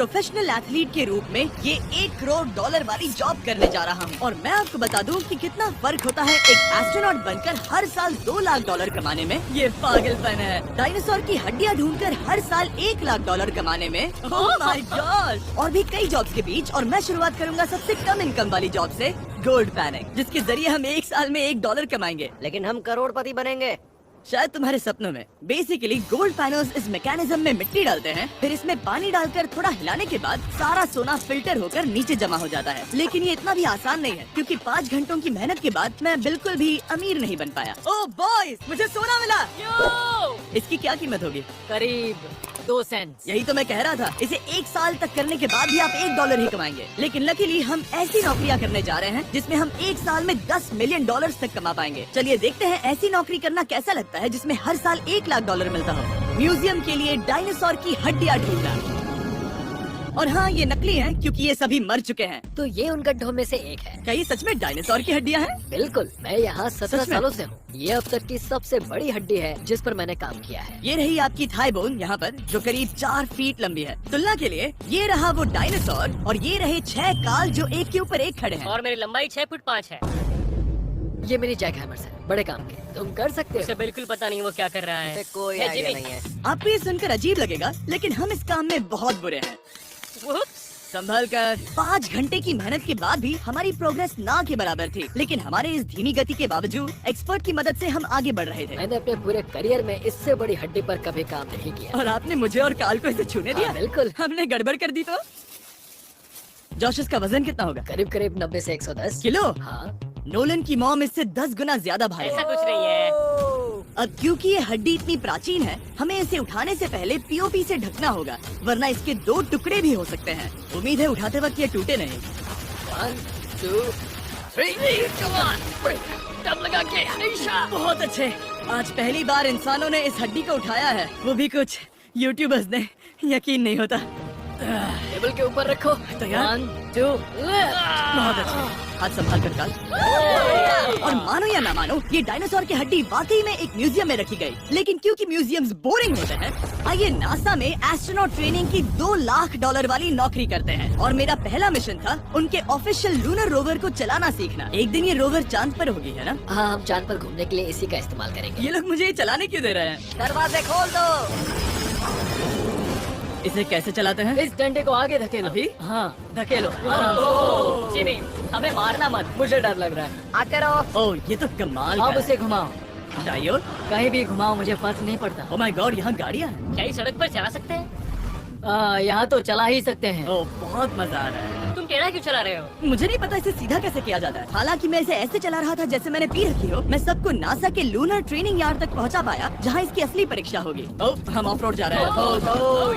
Professional athlete के रूप में ये $1 करोड़ वाली जॉब करने जा रहा हूँ। और मैं आपको बता दूँ कि कितना फर्क होता है एक एस्ट्रोनॉट बनकर हर साल $2 लाख कमाने में। ये पागलपन है। डायनासोर की हड्डियाँ ढूंढकर हर साल $1 लाख कमाने में। Oh my God. और भी कई जॉब्स के बीच, और मैं शुरुआत करूँगा सबसे कम इनकम वाली जॉब से, गोल्ड पैनिक, जिसके जरिए हम एक साल में $1 कमाएंगे। लेकिन हम करोड़पति बनेंगे शायद तुम्हारे सपनों में। बेसिकली गोल्ड पैनल्स इस मैकेनिज्म में मिट्टी डालते हैं, फिर इसमें पानी डालकर थोड़ा हिलाने के बाद सारा सोना फिल्टर होकर नीचे जमा हो जाता है। लेकिन ये इतना भी आसान नहीं है, क्योंकि 5 घंटों की मेहनत के बाद मैं बिल्कुल भी अमीर नहीं बन पाया। ओह बॉयज, मुझे सोना मिला। इसकी क्या कीमत होगी? करीब 2 सेंट्स। यही तो मैं कह रहा था। इसे 1 साल तक करने के बाद भी आप $1 ही कमाएंगे। लेकिन लकीली हम ऐसी नौकरियां करने जा रहे हैं जिसमें हम 1 साल में $10 मिलियन तक कमा पाएंगे। चलिए देखते हैं ऐसी नौकरी करना कैसा लगता है जिसमें हर साल $1 लाख मिलता हो। म्यूजियम के लिए डायनासोर की हड्डियां ढूंढना। और हाँ, ये नकली हैं क्योंकि ये सभी मर चुके हैं। तो ये उन गड्ढों में से एक है। क्या ये सच में डायनासोर की हड्डियां हैं? बिल्कुल, मैं यहाँ 17 सच में? सालों से हूँ। ये अब तक की सबसे बड़ी हड्डी है जिस पर मैंने काम किया है। ये रही आपकी थाई बोन यहाँ पर, जो करीब 4 फीट लंबी है। तुलना के लिए ये रहा वो डायनासोर, और ये रहे 6 काल जो एक के ऊपर एक खड़े हैं। और मेरी लंबाई 6 फुट 5 है। ये मेरी जैक हैमर्स है, बड़े काम के। तुम कर सकते उसे हो। बिल्कुल पता नहीं वो क्या कर रहा है। मुझे कोई हे, आइडिया जिमी। नहीं है। आपको ये सुनकर अजीब लगेगा, लेकिन हम इस काम में बहुत बुरे हैं। Whoops! संभल कर 5 घंटे की मेहनत के बाद भी हमारी प्रोग्रेस ना के बराबर थी। लेकिन हमारे इस धीमी गति के बावजूद एक्सपर्ट की मदद से हम आगे बढ़ रहे थे। मैंने अपने पूरे करियर में इससे बड़ी हड्डी पर कभी काम नहीं किया। और आपने मुझे और काल को इसे छूने दिया? हाँ, बिल्कुल। हमने गड़बड़ कर दी तो? जोश, इसका वजन कितना होगा? करीब करीब 90 से 110 किलो? हाँ। नोलन की मॉम इससे 10 गुना ज्यादा भारी ऐसा है। कुछ नहीं है। अब क्योंकि ये हड्डी इतनी प्राचीन है, हमें इसे उठाने से पहले पीओपी से ढकना होगा, वरना इसके 2 टुकड़े भी हो सकते हैं। उम्मीद है उठाते वक्त ये टूटे नहीं। 1 2 3 come on, दम लगा के ऐशा। बहुत अच्छे। आज पहली बार इंसानों ने इस हड्डी को उठाया है, वो भी कुछ यूट्यूबर्स ने। यकीन नहीं होता। टेबल के ऊपर रखो। तैयार? 1 2 बहुत अच्छे। हाथ संभाल कर काल। और मानो या ना मानो, ये डायनासोर की हड्डी वाकई में एक म्यूजियम में रखी गई। लेकिन क्योंकि म्यूजियम्स बोरिंग होते हैं, आइए नासा में एस्ट्रोनॉट ट्रेनिंग की $2 लाख वाली नौकरी करते हैं। और मेरा पहला मिशन था उनके ऑफिशियल लूनर रोवर को चलाना सीखना। एक दिन ये रोवर चांद पर होगी, है ना? हाँ, हम चांद पर घूमने के लिए इसी का इस्तेमाल करेंगे। ये लोग मुझे ये चलाने क्यों दे रहे हैं? दरवाजे खोल दो। इसे कैसे चलाते हैं? इस डंडे को आगे धकेलो। अभी? हाँ। धकेलो। जिमी, हमें मारना मत। मुझे डर लग रहा है। आते रहो। ओह, ये तो कमाल अब का उसे घुमाओ। है। डायोड? कहीं भी घुमाओ, मुझे फर्क नहीं पड़ता। ओह माय गॉड, यहाँ गाड़ियाँ हैं। क्या ये सड़क पर चला सकते हैं? यहाँ तो चला ही सकते हैं। ओह, बहुत मजा आ रहा है। तुम टेढ़ा क्यों चला रहे हो? मुझे नहीं पता इसे सीधा कैसे किया जाता है। हालांकि मैं इसे ऐसे चला रहा था जैसे मैंने पी रखी हो। मैं सबको नासा के लूनर ट्रेनिंग यार्ड तक पहुंचा पाया, जहां इसकी असली परीक्षा होगी। ओह, हम ऑफ रोड जा रहे हैं।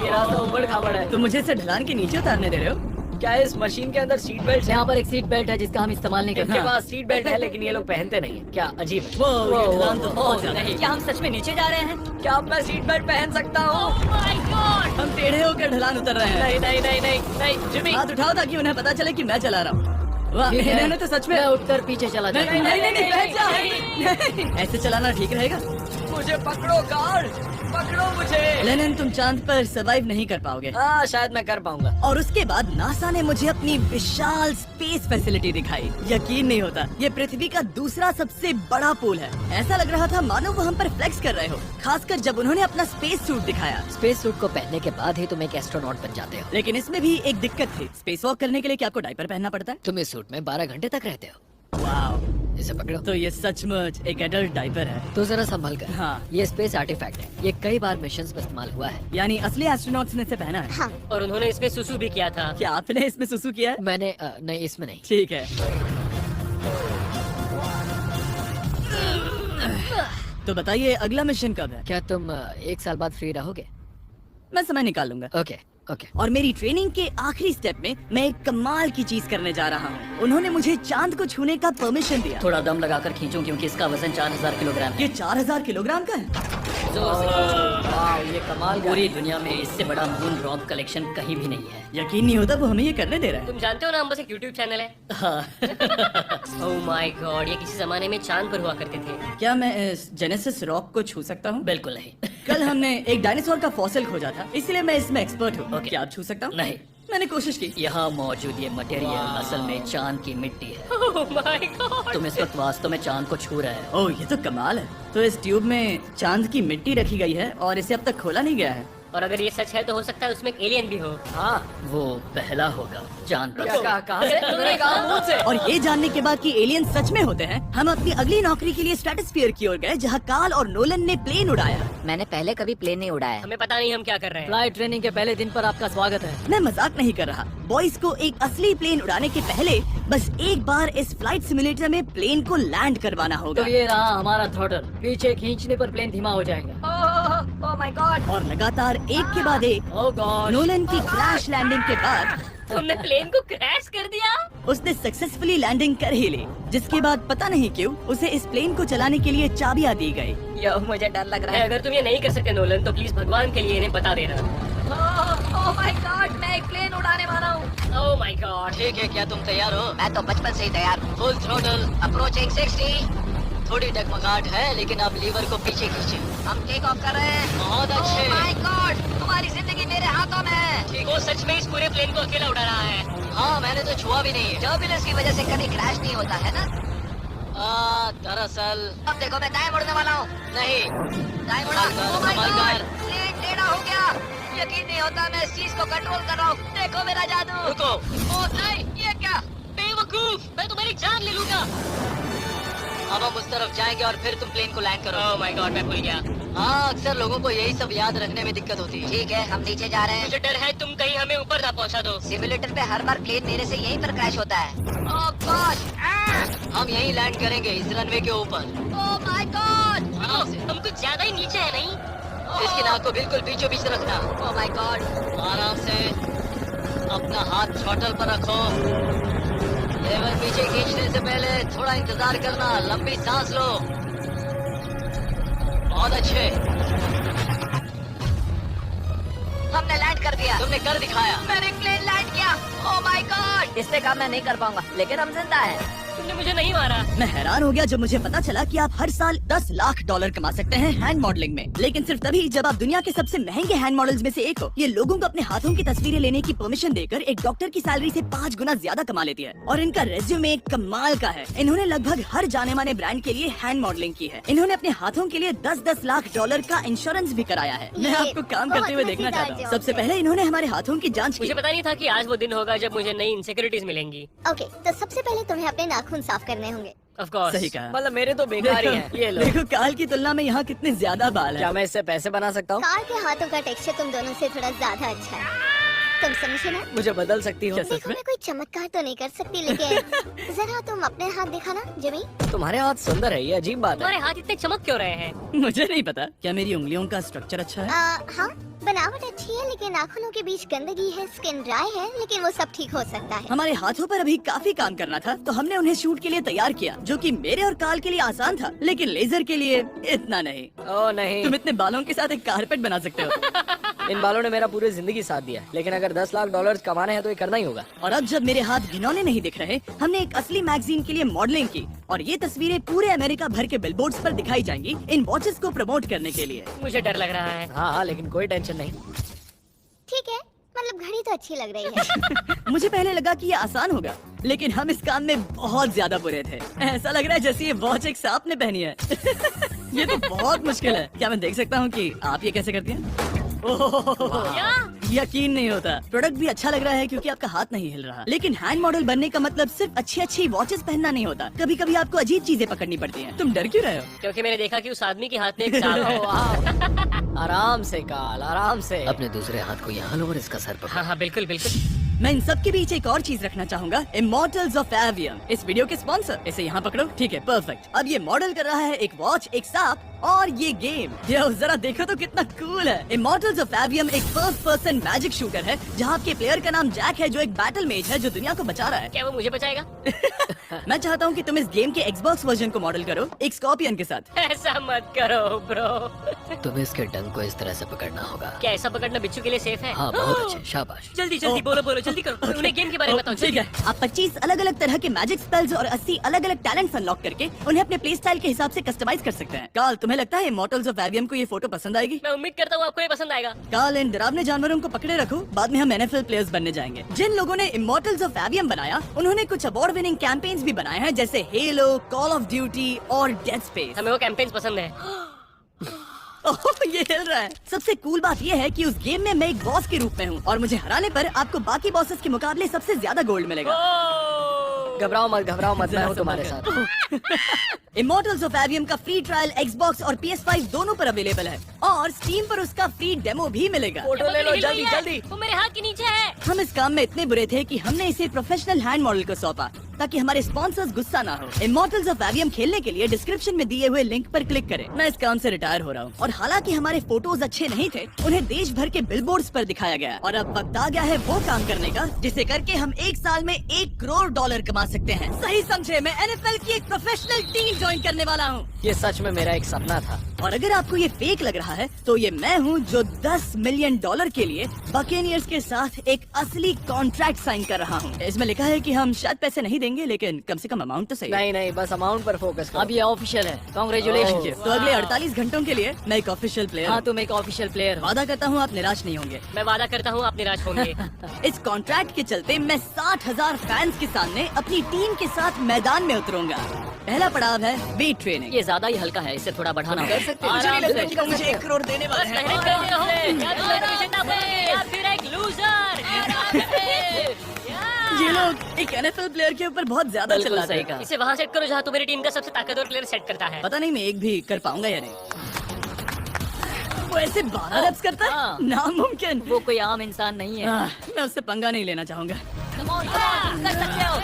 ये रास्ता ऊबड़ खाबड़ है। तुम मुझे इसे ढलान के नीचे उतारने दे रहे हो? क्या इस मशीन के अंदर सीट बेल्ट? यहाँ पर एक सीट बेल्ट है जिसका हम इस्तेमाल नहीं करते। हाँ। पास सीट बेल्ट है लेकिन ये लोग पहनते नहीं है। क्या अजीब है। वो ये ढलान तो बहुत ज्यादा है। क्या हम सच में नीचे जा रहे हैं? क्या अब मैं सीट बेल्ट पहन सकता हूँ? हम टेढ़े होकर ढलान उतर रहे हैं। नहीं नहीं नहीं नहीं नहीं जिमी। हाथ उठाओ ताकि उन्हें पता चले कि मैं चला रहा हूँ। वाह, ठीक है। इन्होंने तो सच में। मैं उठकर पीछे चला नहीं जाता नहीं हूँ। नहीं बैठ जा। ऐसे चलाना ठीक रहेगा? मुझे पकड़ो गार्ड, पकड़ो मुझे। लेनिन, तुम चांद पर सरवाइव नहीं कर पाओगे। हाँ, शायद मैं कर पाऊंगा। और उसके बाद नासा ने मुझे अपनी विशाल स्पेस फैसिलिटी दिखाई। यकीन नहीं होता, ये पृथ्वी का दूसरा सबसे बड़ा पूल है। ऐसा लग रहा था मानो वो हम पर फ्लेक्स कर रहे हो, खासकर जब उन्होंने अपना स्पेस सूट दिखाया। स्पेस सूट को पहनने के बाद ही तुम एक एस्ट्रोनॉट बन जाते हो। लेकिन इसमें भी एक दिक्कत थी। स्पेस वॉक करने के लिए क्या आपको डायपर पहनना पड़ता है? तुम इस सूट में 12 घंटे तक रहते हो। वाओ, इसे पकड़ो। तो ये सचमुच एक एडल्ट डायपर है। तो जरा संभल कर। हाँ। ये स्पेस आर्टिफैक्ट है। ये कई बार मिशंस में इस्तेमाल हुआ है। यानी असली एस्ट्रोनॉट्स ने इसे पहना है। हाँ। और उन्होंने इसमें सुसु भी किया था। क्या आपने इसमें सुसु किया है? मैंने नहीं, इसमें नहीं। ठीक है। तो बताइए अगला मिशन कब है? क्या तुम 1 साल बाद फ्री रहोगे? मैं समय निकाल लूंगा। Okay okay. और मेरी ट्रेनिंग के आखिरी स्टेप में मैं एक कमाल की चीज करने जा रहा हूँ। उन्होंने मुझे चांद को छूने का परमिशन दिया। थोड़ा दम लगाकर खींचो क्योंकि इसका वजन 4000 किलोग्राम है। ये 4000 किलोग्राम का है। वाह, ये कमाल। पूरी दुनिया में इससे बड़ा मून रॉक कलेक्शन कहीं भी नहीं है। यकीन नहीं होता वो हमें ये करने दे रहा है। तुम जानते हो ना, हम बस एक YouTube चैनल है। हाँ। ओह माय गॉड, ये किसी जमाने में चांद पर हुआ करते थे। क्या मैं इस जेनेसिस रॉक को छू सकता हूँ? बिल्कुल नहीं। कल हमने एक डायनासोर का फॉसिल खोजा था, इसलिए मैं इसमें एक्सपर्ट हूँ। क्या आप छू सकता हूँ? नहीं। मैंने कोशिश की। यहाँ मौजूद ये मटेरियल असल में चांद की मिट्टी है। Oh my God. तुम इस वक्त वास्तव में चांद को छू रहे हो। ओह, ये तो कमाल है। तो इस ट्यूब में चांद की मिट्टी रखी गई है और इसे अब तक खोला नहीं गया है। और अगर ये सच है तो हो सकता है उसमें एक एलियन भी हो। हाँ, वो पहला होगा चांद पर। कहाँ से? तुमने कहा मुंह से। और ये जानने के बाद कि एलियन सच में होते हैं, हम अपनी अगली नौकरी के लिए स्ट्रेटोस्फीयर की ओर गए, जहाँ कार्ल और नोलन ने प्लेन उड़ाया। मैंने पहले कभी प्लेन नहीं उड़ाया। हमें पता नहीं हम क्या कर रहे हैं। फ्लाइट ट्रेनिंग के पहले दिन पर आपका स्वागत है। मैं मजाक नहीं कर रहा। बॉयज को एक असली प्लेन उड़ाने के पहले बस एक बार इस फ्लाइट सिमुलेटर में प्लेन को लैंड करवाना होगा। तो ये रहा हमारा थ्रॉटल। पीछे खींचने पर प्लेन धीमा हो जाएगा। Oh my God. और लगातार एक के बाद एक ओह गॉड। नोलन की क्रैश लैंडिंग के बाद तुमने प्लेन को क्रैश कर दिया। उसने सक्सेसफुली लैंडिंग कर ही ली, जिसके बाद पता नहीं क्यों उसे इस प्लेन को चलाने के लिए चाबियां दी गई। यो, मुझे डर लग रहा है। अगर तुम ये नहीं कर सकते नोलन, तो प्लीज भगवान के लिए इन्हें बता देना। ओह माय गॉड, मैं एक प्लेन उड़ाने वाला हूँ। Oh my God. ठीक है, क्या तुम तैयार हो? मैं तो बचपन से ही तैयार हूँ। Full throttle. अप्रोचिंग 60। थोड़ी डगमगाहट है, लेकिन अब लीवर को पीछे खींचे। हम टेक ऑफ कर रहे हैं। बहुत अच्छे। माय गॉड, तुम्हारी जिंदगी मेरे हाथों में है। ठीक। वो सच में इस पूरे प्लेन को अकेला उड़ा रहा है। हाँ, मैंने तो छुआ भी नहीं है। टर्बुलेंस की वजह से कभी क्रैश नहीं होता है ना। दरअसल अब देखो मैं दाएं मुड़ने वाला हूँ। नहीं। दाएं मुड़ा। संभल Oh my कर, God, संभल कर। प्लेन टेढ़ा हो गया। यकीन नहीं होता मैं इस चीज को कंट्रोल कर रहा हूँ। देखो मेरा जादू। रुको। ओह नहीं, ये क्या? बेवकूफ, मैं तुम्हारी जान ले लूंगा। अब हम उस तरफ जाएंगे और फिर तुम प्लेन को लैंड करो। ओह माय गॉड, मैं भूल गया। हाँ, अक्सर लोगों को यही सब याद रखने में दिक्कत होती है। ठीक है, हम नीचे जा रहे हैं। मुझे डर है तुम कहीं हमें ऊपर ना पहुंचा दो। सिमुलेटर पे हर बार प्लेन मेरे से यहीं पर क्रैश होता है। ओह गॉड, हम यहीं लैंड करेंगे, इस रनवे के ऊपर। ओह माय गॉड, हम कुछ ज्यादा ही नीचे है नहीं? इसकी नाक को बिल्कुल बीचों बीच रखना। Oh my God. आराम से अपना हाथ थ्रॉटल पर रखो। लेवल पीछे खींचने से पहले थोड़ा इंतजार करना। लंबी सांस लो। बहुत अच्छे। हमने लैंड कर दिया। तुमने कर दिखाया। मैंने प्लेन लैंड किया। ओह माय गॉड, इस पे काम मैं नहीं कर पाऊंगा, लेकिन हम जिंदा हैं। तुमने मुझे नहीं मारा। मैं हैरान हो गया जब मुझे पता चला कि आप हर साल 10 लाख डॉलर कमा सकते हैं हैंड मॉडलिंग में, लेकिन सिर्फ तभी जब आप दुनिया के सबसे महंगे हैंड मॉडल्स में से एक हो। ये लोगों को अपने हाथों की तस्वीरें लेने की परमिशन देकर एक डॉक्टर की सैलरी से 5 गुना ज्यादा कमा लेती है। और इनका रेज्यूमे कमाल का है। इन्होंने लगभग हर जाने माने ब्रांड के लिए हैंड मॉडलिंग की है। इन्होंने अपने हाथों के लिए 10-10 लाख डॉलर का इंश्योरेंस भी कराया है। मैं आपको काम करते हुए देखना चाहता हूँ। सबसे पहले इन्होंने हमारे हाथों की जाँच की। मुझे पता नहीं था कि आज वो दिन होगा जब मुझे नई इनसिक्योरिटीज मिलेंगी। ओके, तो सबसे पहले तुम्हें अपने नाखून साफ करने होंगे। Of course. सही कहा। मतलब मेरे तो बेकार ही हैं। ये लो। देखो, काल की तुलना में यहाँ कितने ज्यादा बाल क्या है। मैं इससे पैसे बना सकता हूँ? कार के हाथों का टेक्सचर तुम दोनों से थोड़ा ज्यादा अच्छा है। तुम समझे ना? मुझे बदल सकती हो? देखो मैं कोई चमत्कार तो नहीं कर सकती, लेकिन जरा तुम अपने हाथ दिखाना जिमी। तुम्हारे हाथ सुंदर है, ये अजीब बात तुम्हारे हाथ इतने चमक क्यों रहे हैं? मुझे नहीं पता। क्या मेरी उंगलियों का स्ट्रक्चर अच्छा है? हाँ, बनावट अच्छी है, लेकिन नाखूनों के बीच गंदगी है, स्किन ड्राई है, लेकिन वो सब ठीक हो सकता है। हमारे हाथों पर अभी काफी काम करना था, तो हमने उन्हें शूट के लिए तैयार किया, जो कि मेरे और काल के लिए आसान था, लेकिन लेजर के लिए इतना नहीं। ओह नहीं। तुम इतने बालों के साथ एक कारपेट बना सकते हो। इन बालों ने मेरा पूरी जिंदगी साथ दिया, लेकिन अगर 10 लाख डॉलर कमाने हैं तो ये करना ही होगा। और अब जब मेरे हाथ घिनौने नहीं दिख रहे, हमने एक असली मैगजीन के लिए मॉडलिंग की, और ये तस्वीरें पूरे अमेरिका भर के बिलबोर्ड्स पर दिखाई जाएंगी इन वॉचेस को प्रमोट करने के लिए। मुझे डर लग रहा है। हाँ, लेकिन कोई टेंशन नहीं। ठीक है, मतलब घड़ी तो अच्छी लग रही है। मुझे पहले लगा कि ये आसान होगा, लेकिन हम इस काम में बहुत ज्यादा बुरे थे। ऐसा लग रहा है जैसे ये वॉच एक सांप ने पहनी है। ये तो बहुत मुश्किल है। क्या मैं देख सकता हूँ कि आप ये कैसे करती हैं? क्या? यकीन नहीं होता। प्रोडक्ट भी अच्छा लग रहा है क्योंकि आपका हाथ नहीं हिल रहा, लेकिन हैंड मॉडल बनने का मतलब सिर्फ अच्छी वॉचेस पहनना नहीं होता। कभी कभी आपको अजीब चीजें पकड़नी पड़ती हैं। तुम डर क्यों रहे हो? क्योंकि मैंने देखा कि उस आदमी के हाथ में एक सांप है। आराम से काल, आराम से। अपने दूसरे हाथ को यहाँ लो और इसका सर पकड़ो। हाँ हाँ, बिल्कुल बिल्कुल। मैं इन सब के बीच एक और चीज रखना चाहूंगा, इमॉर्टल्स ऑफ एवियम, इस वीडियो के स्पॉन्सर। इसे यहाँ पकड़ो। ठीक है, परफेक्ट। अब ये मॉडल कर रहा है एक वॉच, एक सांप और ये गेम। यो, जरा देखो तो कितना कूल है। इमॉर्टल्स ऑफ एवियम एक फर्स्ट पर्सन मैजिक शूटर है, जहाँ आपके प्लेयर का नाम जैक है, जो एक बैटल मेज है जो दुनिया को बचा रहा है। क्या वो मुझे बचाएगा? मैं चाहता हूँ कि तुम इस गेम के Xbox वर्जन को मॉडल करो एक स्कॉर्पियन के साथ। ऐसा मत करो ब्रो। तुम्हें इसके डंक को इस तरह से पकड़ना होगा। क्या ऐसा पकड़ना बिच्छू के लिए सेफ है? हाँ बहुत अच्छे, शाबाश। जल्दी जल्दी बोलो जल्दी करो, उन्हें गेम के बारे में बताओ। ठीक है, आप 25 अलग अलग तरह के मैजिक स्पेल्स और 80 अलग अलग टैलेंट्स अनलॉक करके उन्हें अपने प्ले स्टाइल के हिसाब से कस्टमाइज कर सकते हैं। कार्ल, तुम्हें लगता है इमॉर्टल्स ऑफ एवियम को ये फोटो पसंद आएगी? मैं उम्मीद करता हूँ आपको ये पसंद आएगा। कार्ल, इन डरावने जानवरों को पकड़े रखो, बाद में हम NFL प्लेयर्स बनने जाएंगे। जिन लोगों ने इमॉर्टल्स ऑफ एवियम बनाया उन्होंने कुछ अवार्ड विनिंग कैंपेन्स भी बनाए हैं, जैसे हेलो, कॉल ऑफ ड्यूटी और डेड स्पेस। हमें वो कैंपेन्स पसंद है। ओह, ये हिल रहा है। सबसे कूल बात ये है कि उस गेम में मैं एक बॉस के रूप में हूँ और मुझे हराने पर आपको बाकी बॉसेस के मुकाबले सबसे ज्यादा गोल्ड मिलेगा। घबराओ मत, मैं हूँ तुम्हारे साथ। इमॉर्टल्स ऑफ एवियम का फ्री ट्रायल Xbox और PS5 दोनों पर अवेलेबल है और Steam पर उसका फ्री डेमो भी मिलेगा। फोटो ले लो जल्दी जल्दी। वो मेरे हाथ के नीचे है। हम इस काम में इतने बुरे थे कि हमने इसे प्रोफेशनल हैंड मॉडल को सौंपा ताकि हमारे स्पॉन्सर्स गुस्सा ना हो। इमॉर्टल्स ऑफ एवियम खेलने के लिए डिस्क्रिप्शन में दिए हुए लिंक पर क्लिक करें। मैं इस काम से रिटायर हो रहा हूँ और हालांकि हमारे फोटोज अच्छे नहीं थे, उन्हें देश भर के बिलबोर्ड्स पर दिखाया गया और अब वक्त आ गया है वो काम करने का जिसे करके हम एक साल में $1 करोड़ कमा सकते हैं। सही समझे, मैं NFL की एक प्रोफेशनल टीम ज्वाइन करने वाला हूँ। ये सच में मेरा एक सपना था। और अगर आपको ये फेक लग रहा है तो ये मैं हूँ जो $10 मिलियन के लिए बकेनियर्स के साथ एक असली कॉन्ट्रैक्ट साइन कर रहा हूँ। इसमें लिखा है कि हम शायद पैसे नहीं देंगे, लेकिन कम से कम अमाउंट तो सही। नहीं, बस अमाउंट पर फोकस करो। अब ये ऑफिशियल है। कांग्रेचुलेशन। तो अगले 48 घंटों के लिए मैं एक ऑफिशियल प्लेयर हाँ, हूँ। तुम एक ऑफिशियल प्लेयर हो। वादा करता हूँ आप निराश नहीं होंगे। मैं वादा करता हूँ आप निराश होंगे। इस कॉन्ट्रैक्ट के चलते मैं 60,000 फैंस के सामने अपनी टीम के साथ मैदान में उतरूंगा। पहला पड़ाव है वेट ट्रेनिंग। ये ज्यादा ही हल्का है, इसे थोड़ा बढ़ाना कर सकते मुझे नहीं लगता कि मुझे 1 करोड़ देने वाले हैं। मेहनत करते रहो, या तो कंपटीशन ना बने या फिर एक लूजर। ये लोग एक NFL प्लेयर के ऊपर बहुत ज्यादा बिल्कुल चिल्लाते सही हैं। कहा। इसे वहाँ सेट करो जहाँ तुम्हारी टीम का सबसे ताकतवर प्लेयर सेट करता है। पता नहीं मैं एक भी कर पाऊंगा या नहीं। वो ऐसे 12 रेप्स करता है, हाँ। नामुमकिन। वो कोई आम इंसान नहीं है। मैं उससे पंगा नहीं लेना चाहूंगा। Come on, कर सकते हो।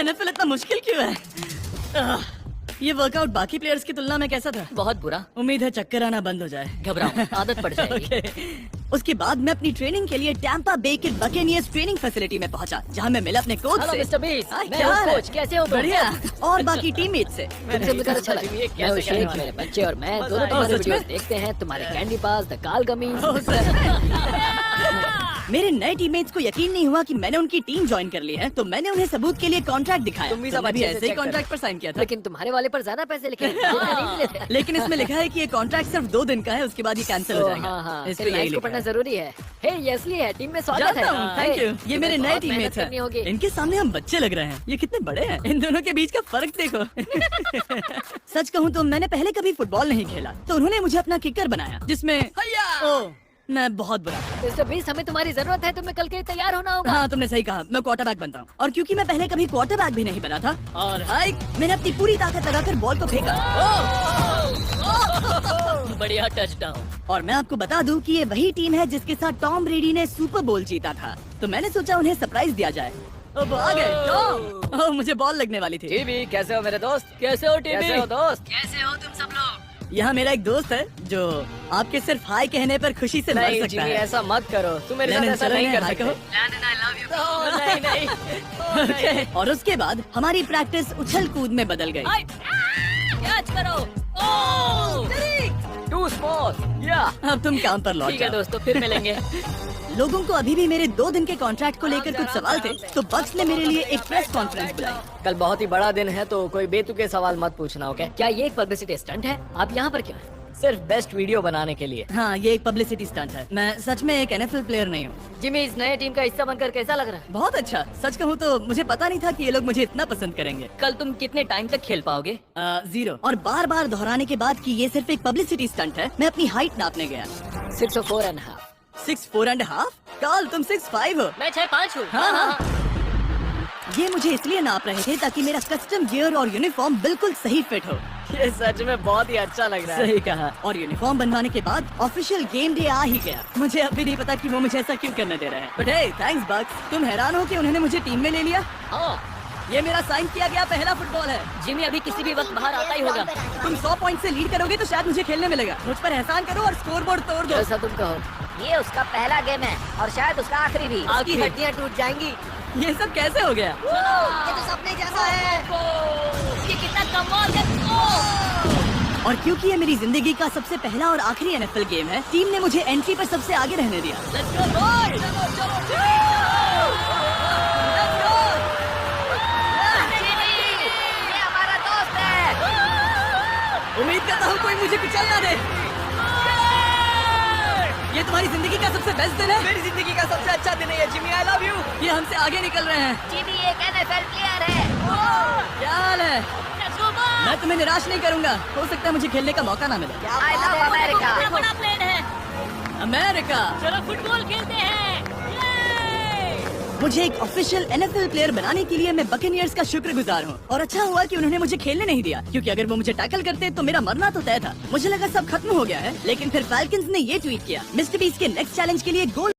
NFL इतना मुश्किल क्यों है? ये वर्कआउट बाकी प्लेयर्स की तुलना में कैसा था? बहुत बुरा। उम्मीद है चक्कर आना बंद हो जाए। घबराओ, आदत पड़ जाएगी। ओके। उसके बाद मैं अपनी ट्रेनिंग के लिए टैंपा बे के बकेनियर्स ट्रेनिंग फैसिलिटी में पहुंचा, जहां मैं मिला अपने कोच हेलो से। मिस्टर बीस, हाँ, मैं क्या हूँ हाल है? कोच, कैसे हो तुम? बढ़िया। और बाकी टीममेट से। तुमसे मिलकर अच्छा लगा। मैं हूँ शेख, मेरे बच्चे और मैं दोनों तुम्हारे सच में? वीडियोस देखते हैं, तुम्हारे कैंडी पास, द काल गमीज। मेरे नए टीममेट्स को यकीन नहीं हुआ कि मैंने उनकी टीम ज्वाइन कर ली है, तो मैंने उन्हें सबूत के लिए कॉन्ट्रैक्ट दिखाया। तुम भी तो सब मैं भी अच्छे से ऐसे ही check करो। कॉन्ट्रैक्ट पर साइन किया था। लेकिन तुम्हारे वाले पर ज्यादा पैसे लिखे हैं। नहीं मिले थे। लेकिन इसमें लिखा है कि ये कॉन्ट्रैक्ट सिर्फ 2 दिन का है, उसके बाद ये कैंसिल हो जाएगा। हाँ, इस पे तेरे यही लाइन्स को लिखा पढ़ना है। जरूरी है। हे, ये असली है, टीम में स्वागत है। जानता हूँ, थैंक यू। ये मेरे नए बहुत मेहनत टीममेट्स करनी होगी। हैं। इनके सामने हम बच्चे लग रहे हैं। ये कितने बड़े हैं। इन दोनों के बीच का फर्क देखो। सच कहूँ तो मैंने पहले कभी फुटबॉल नहीं खेला, तो उन्होंने मुझे अपना किकर बनाया, जिसमें ओह, मैं बहुत बुरा था। मिस्टर बीस, हमें तुम्हारी जरूरत है, तुम्हें कल के लिए तैयार होना होगा। हाँ, तुमने सही कहा, मैं क्वार्टरबैक बनता हूँ। और क्योंकि मैं पहले कभी क्वार्टरबैक भी नहीं बना था, और हाइक, मैंने अपनी पूरी ताकत लगाकर बॉल को फेंका। बढ़िया टचडाउन। और मैं आपको बता दूं कि ये वही टीम है जिसके साथ टॉम ब्रेडी ने सुपर बोल जीता था, तो मैंने सोचा उन्हें सरप्राइज दिया जाए। अब आ गए टॉम। ओह, मुझे बॉल लगने वाली थी। टीवी, कैसे हो मेरे दोस्त? कैसे हो टीवी? कैसे हो दोस्त? कैसे हो तुम सब लोग? यहाँ मेरा एक दोस्त है जो आपके सिर्फ हाय कहने पर खुशी से मर नहीं सकता जिमी, है। ऐसा मत करो। तुम मेरे साथ लेनिन ऐसा सर नहीं ने कर हाय सकते। कहो। ओह, नहीं। ओके। और उसके बाद हमारी प्रैक्टिस उछल कूद में बदल गई। कैच करो। ओह! Too small. या अब तुम काम पर लौट ठीक है जाओ। दोस्तों, फिर मिलेंगे। लोगों को अभी भी मेरे 2 दिन के कॉन्ट्रैक्ट को लेकर कुछ सवाल थे, तो बक्स ने मेरे लिए एक प्रेस कॉन्फ्रेंस बुलाई। कल बहुत ही बड़ा दिन है, तो कोई बेतुके सवाल मत पूछना, ओके? क्या ये एक पब्लिसिटी स्टंट है? आप यहाँ पर क्यों हैं? सिर्फ बेस्ट वीडियो बनाने के लिए। हाँ, ये एक पब्लिसिटी स्टंट है। मैं सच में एक NFL प्लेयर नहीं हूँ। जिमी, इस नए टीम का हिस्सा बनकर कैसा लग रहा है? बहुत अच्छा। सच कहूँ तो मुझे पता नहीं था कि ये लोग मुझे इतना पसंद करेंगे। कल तुम कितने टाइम तक खेल पाओगे? 0। और बार बार दोहराने के बाद कि ये सिर्फ एक पब्लिसिटी स्टंट है, मैं अपनी हाइट नापने गया। 6'4.5". 6'4.5"? काल, तुम 6'5" हो। मैं 6'5" हूँ। हाँ, हाँ। ये मुझे इसलिए नाप रहे थे ताकि मेरा कस्टम गियर और यूनिफॉर्म बिल्कुल सही फिट हो। ये सच में बहुत ही अच्छा लग रहा है। सही कहा। और यूनिफॉर्म बनवाने के बाद ऑफिशियल गेम डे आ ही गया। मुझे अब भी नहीं पता कि वो मुझे ऐसा क्यों करने दे रहे हैं। बट हे, थैंक्स बक्स। तुम हैरान हो कि उन्होंने मुझे टीम में ले लिया? हाँ, ये मेरा साइन किया गया पहला फुटबॉल है। जिमी अभी किसी भी वक्त बाहर आता ही होगा। तुम 100 पॉइंट से लीड करोगे तो शायद मुझे खेलने मिलेगा। मुझ पर एहसान करो और स्कोर बोर्ड तोड़ दो। जैसा तुम कहो। ये उसका पहला गेम है और शायद उसका आखिरी भी। आपकी हड्डियाँ टूट जाएंगी। ये सब कैसे हो गया? ये तो सपने जैसा है। ये कितना कमाल है। और क्योंकि ये मेरी जिंदगी का सबसे पहला और आखिरी NFL गेम है, टीम ने मुझे एंट्री पर सबसे आगे रहने दिया। Let's go, boys! ये हमारा दोस्त है। उम्मीद करता हूँ कोई मुझे कुचल ना दे। ये तुम्हारी जिंदगी का सबसे बेस्ट दिन है। मेरी जिंदगी का सबसे अच्छा दिन है ये जिमी, आई लव यू। ये हमसे आगे निकल रहे हैं। जिमी एक NFL प्लेयर है। क्या हाल है? Let's go, boys! मैं तुम्हें निराश नहीं करूंगा। हो सकता है मुझे खेलने का मौका ना मिले। I love America. बड़ा बड़ा प्लेन है। अमेरिका। चलो फुटबॉल खेलते हैं। Yay! मुझे एक ऑफिशियल NFL प्लेयर बनाने के लिए मैं बकेनियर्स का शुक्रगुजार हूँ। और अच्छा हुआ कि उन्होंने मुझे खेलने नहीं दिया, क्योंकि अगर वो मुझे टैकल करते तो मेरा मरना तो तय था। मुझे लगा सब खत्म हो गया है, लेकिन फिर फैल्कन्स ने ये ट्वीट किया, मिस्टर बीस्ट के नेक्स्ट चैलेंज के लिए गोल